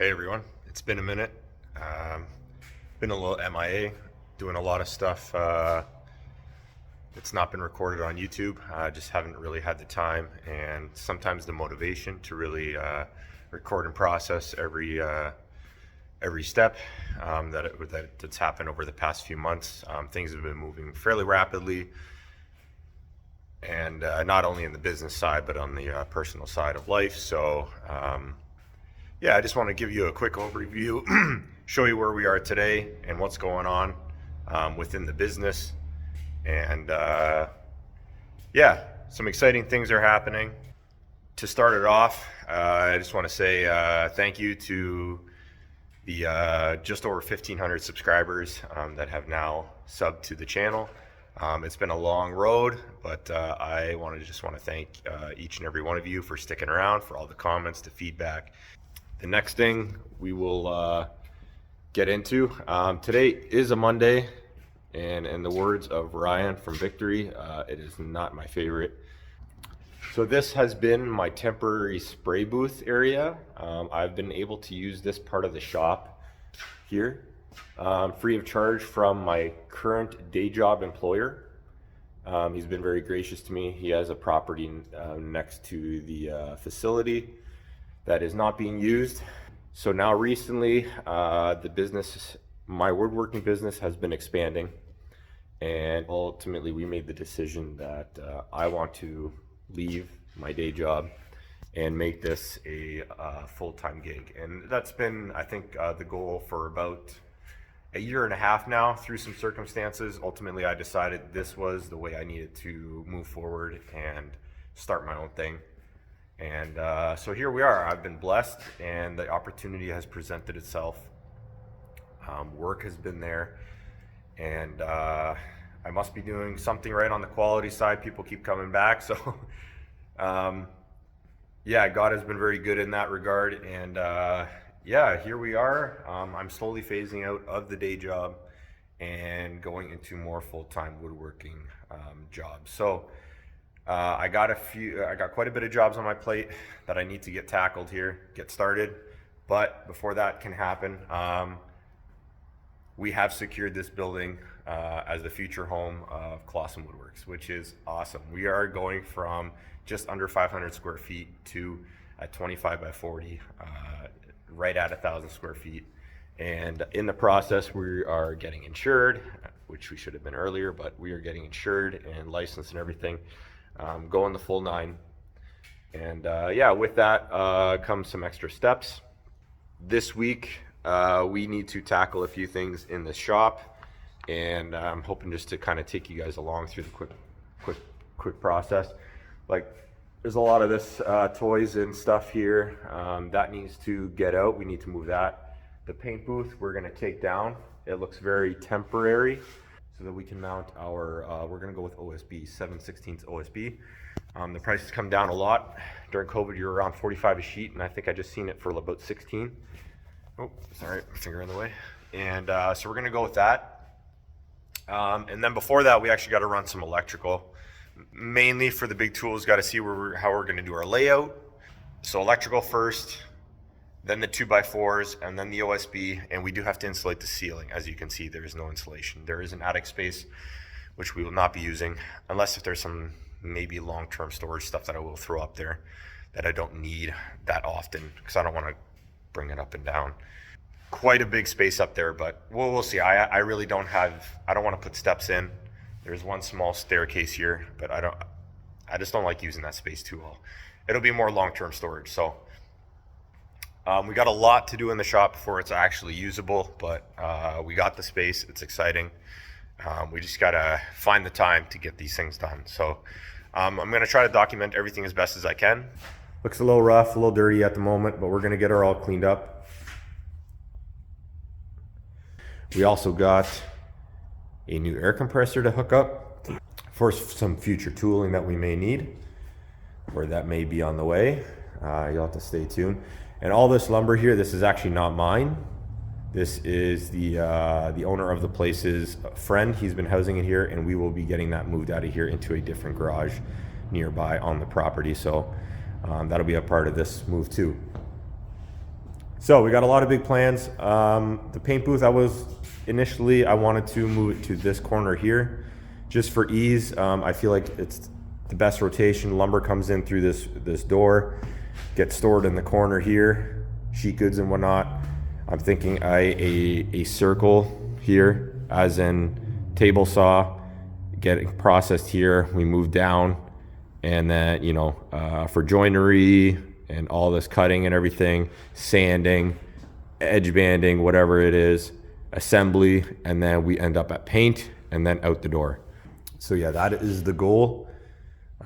Hey everyone, it's been a minute. Been a little MIA, doing a lot of stuff that's not been recorded on YouTube. Just haven't really had the time and sometimes the motivation to really record and process every step that's happened over the past few months. Things have been moving fairly rapidly, and not only in the business side but on the personal side of life. So yeah, I just want to give you a quick overview, show you where we are today and what's going on within the business. And yeah, some exciting things are happening. To start it off, I just want to say thank you to the just over 1,500 subscribers that have now subbed to the channel. It's been a long road, but I just want to thank each and every one of you for sticking around, for all the comments, the feedback. The next thing we will get into, today is a Monday, and in the words of Ryan from Victory, it is not my favorite. So this has been my temporary spray booth area. I've been able to use this part of the shop here free of charge from my current day job employer. He's been very gracious to me. He has a property next to the facility that is not being used. So now recently, my woodworking business has been expanding, and ultimately we made the decision that I want to leave my day job and make this a full-time gig. And that's been, I think, the goal for about a year and a half now. Through some circumstances, ultimately I decided this was the way I needed to move forward and start my own thing. And so here we are. I've been blessed and the opportunity has presented itself. Work has been there, and I must be doing something right on the quality side. People keep coming back. So yeah, God has been very good in that regard. And yeah, here we are. I'm slowly phasing out of the day job and going into more full-time woodworking jobs. So I got quite a bit of jobs on my plate that I need to get tackled here, get started. But before that can happen, we have secured this building as the future home of Clausen Woodworks, which is awesome. We are going from just under 500 square feet to a 25 by 40, right at 1,000 square feet. And in the process, we are getting insured, which we should have been earlier, but we are getting insured and licensed and everything. Going the full 9. And yeah, with that comes some extra steps. This week we need to tackle a few things in the shop, and I'm hoping just to kind of take you guys along through the quick process. Like, there's a lot of this toys and stuff here that needs to get out. We need to move that. The paint booth we're going to take down. It looks very temporary, so that we can mount our, we're gonna go with OSB, 7/16 OSB. The price has come down a lot. During COVID, you were around 45 a sheet, and I think I just seen it for about 16. Oh, sorry, finger in the way. And so we're gonna go with that. And then before that, we actually gotta run some electrical. Mainly for the big tools, gotta see how we're gonna do our layout. So electrical first, then the 2x4s, and then the OSB, and we do have to insulate the ceiling. As you can see, there is no insulation. There is an attic space, which we will not be using, unless if there's some maybe long-term storage stuff that I will throw up there that I don't need that often, because I don't want to bring it up and down. Quite a big space up there, but we'll see. I really don't want to put steps in. There's one small staircase here, but I just don't like using that space too well. It'll be more long-term storage. So we got a lot to do in the shop before it's actually usable, but we got the space. It's exciting. We just gotta find the time to get these things done. So I'm gonna try to document everything as best as I can. Looks a little rough, a little dirty at the moment, but we're gonna get her all cleaned up. We also got a new air compressor to hook up for some future tooling that we may need, or that may be on the way. You'll have to stay tuned. And all this lumber here, this is actually not mine. This is the owner of the place's friend. He's been housing it here, and we will be getting that moved out of here into a different garage nearby on the property. So that'll be a part of this move too. So we got a lot of big plans. The paint booth, I wanted to move it to this corner here, just for ease. I feel like it's the best rotation. Lumber comes in through this door, gets stored in the corner here, sheet goods and whatnot. I'm thinking a circle here, as in table saw, getting processed here. We move down, and then, you know, for joinery and all this cutting and everything, sanding, edge banding, whatever it is, assembly, and then we end up at paint and then out the door. So yeah, that is the goal.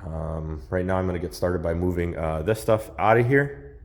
Right now I'm gonna get started by moving this stuff out of here.